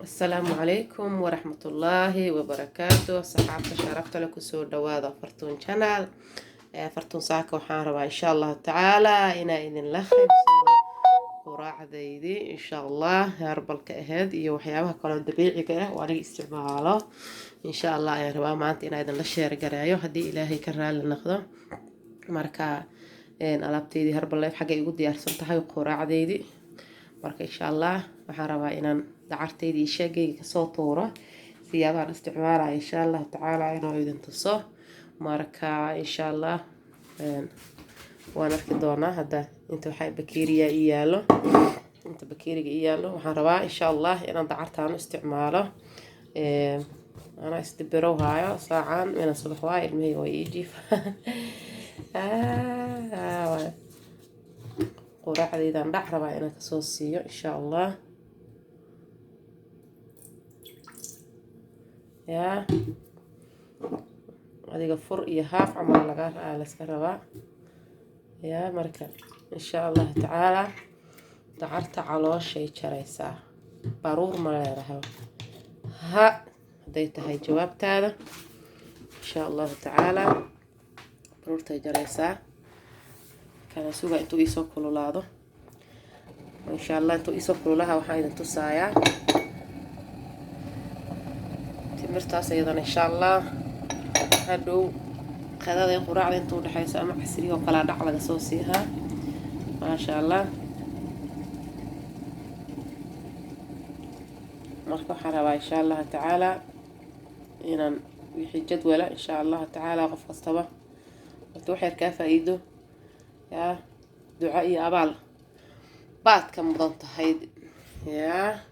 السلام عليكم ورحمة الله وبركاته. صحابة شرفت لكم سور دوادا فرتون channel. فرتون ساكا وحان ربا إن شاء الله تعالى إنا إذن لخيب وراعة ذيدي إن شاء الله هرب الكأهد إيو وحيابها كلام دبيعي كده واني استعماله إن شاء الله يا ربا مانت إنا إذن لشير قرايو هدي إلهي كرال لنخده marka alaabteedii Herbal Life xagga igu diyaarsan tahay quraacdeedii marka insha Allah waxaan rabaa inaan dacarteedii sheegayga ka soo tuuro siyaabaha isticmaalaya insha Allah tacaala inuu idin tuso marka insha Allah waan arki doonaa hadda inta waxay bakeeriya iyaalo inta bakeeriga iyaalo waxaan rabaa insha Allah inaan dacartaan isticmaalo ana istibiro haayo saacan min subax waa ilmihii way jiif quraacdaydan dhac rabaa inaan kasoo siiyo insha Allah yaa adiga fur iyo haaf camal laga iska rabaa yaa marka insha Allah tacaala dacarta calooshay jaraysaa baruur ma leedahay ha haday tahay jawaabtaada insha Allah tacaala baruurtay jaraysaa kana suga intuu isoo kululaado insha Allah intuu isoo kululaha waxaan idin tusayaa timirtaas ayadana insha Allah hadhow qadada quraacda intuu dhaxayso ama casriyo kala dhac laga soo siihaa ma sha Allah marka waxaan rabaa insha Allah tacaala inaan wixii jadwala insha Allah tacaala qof kastaba intuu xeer ka faa'iido يا دعائي أبال بعد كم ضنت هيد يا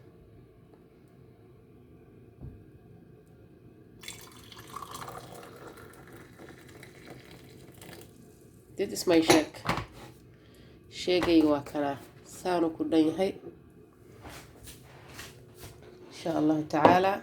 ديت اسمه شيك أيوة كنا سانو كلين هاي إن شاء الله تعالى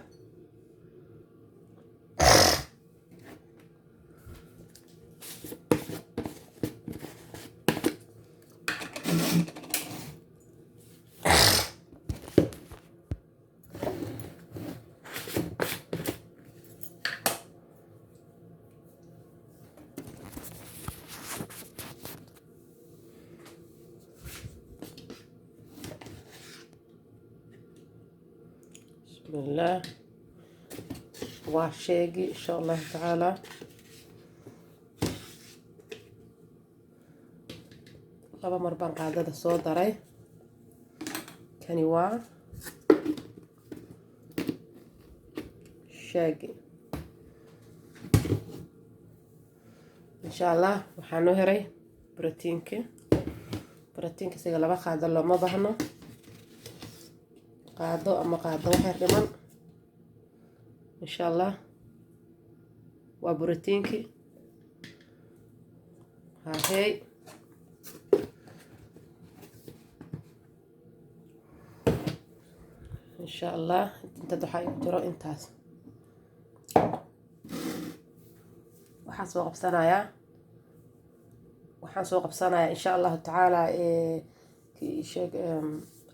بسم الله وعشاقي إن شاء الله تعالى لابا مربان قاعدة صوت داري كاني وا شاقي إن شاء الله وحانو هري بروتينك سيغا لابا قاعدة لو ما بهنو قاعدو أما قاعدو وحير لمن إن شاء الله وبروتينك هاي إن شاء الله أنت دحاي جرو إنتاس waxaan soo qabsanayaa insha Allah tacaala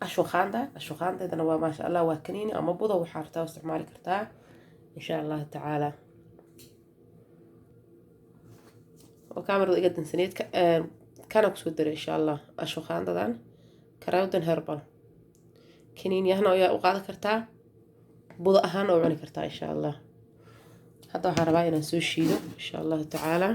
ashwaqaandana waa maasha Allah waa kaniini ama budo waxaa rabtaa isticmaali kartaa insha Allah tacaala oo kaamirada iga dansaneed kana ku soo diray insha Allah ashwaqaandadan karawdan herbal kaniini ahna ayaa u qaadan kartaa budo ahaan oo cuni kartaa insha Allah hadda waxaan rabaa inaan soo shiido insha Allah tacaala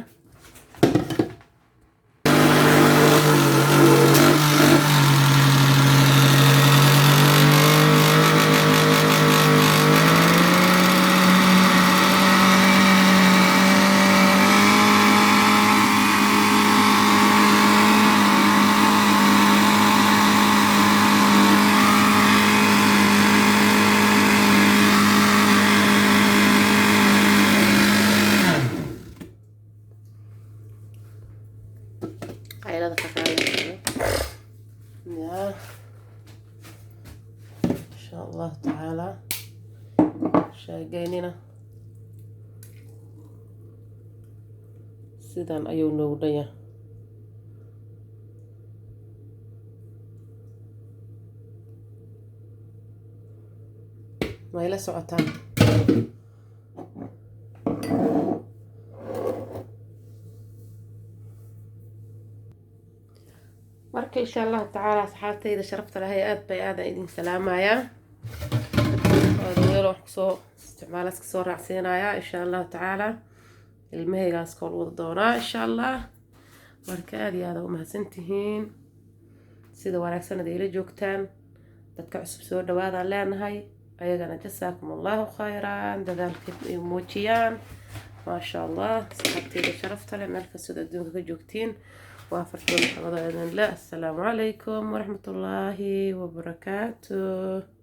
qaylada ka qaadayso ya insha Allah tacaala sheegaynina sidan ayuu noogu dhayaa وإلى سعتان marka insha Allah taala saxaabtayda sharafta lahay aad bay aad idin salaamaya oo wax soo isticmaalas soo raacsinaya insha Allah taala ilmahaygaas kool wada doonaa insha Allah marka aad iyo aad u mahadsantihiin sida wanaagsan ay ila joogtaan dadka cusub soo dhawaada leenahay ayagana jasaakumullahu khayran dadaalka ay muujiyaan ma sha Allah saxaabtayda sharafta leh meel kasta adduunka ka joogtiin وافرتون محمد الله السلام عليكم ورحمة الله وبركاته.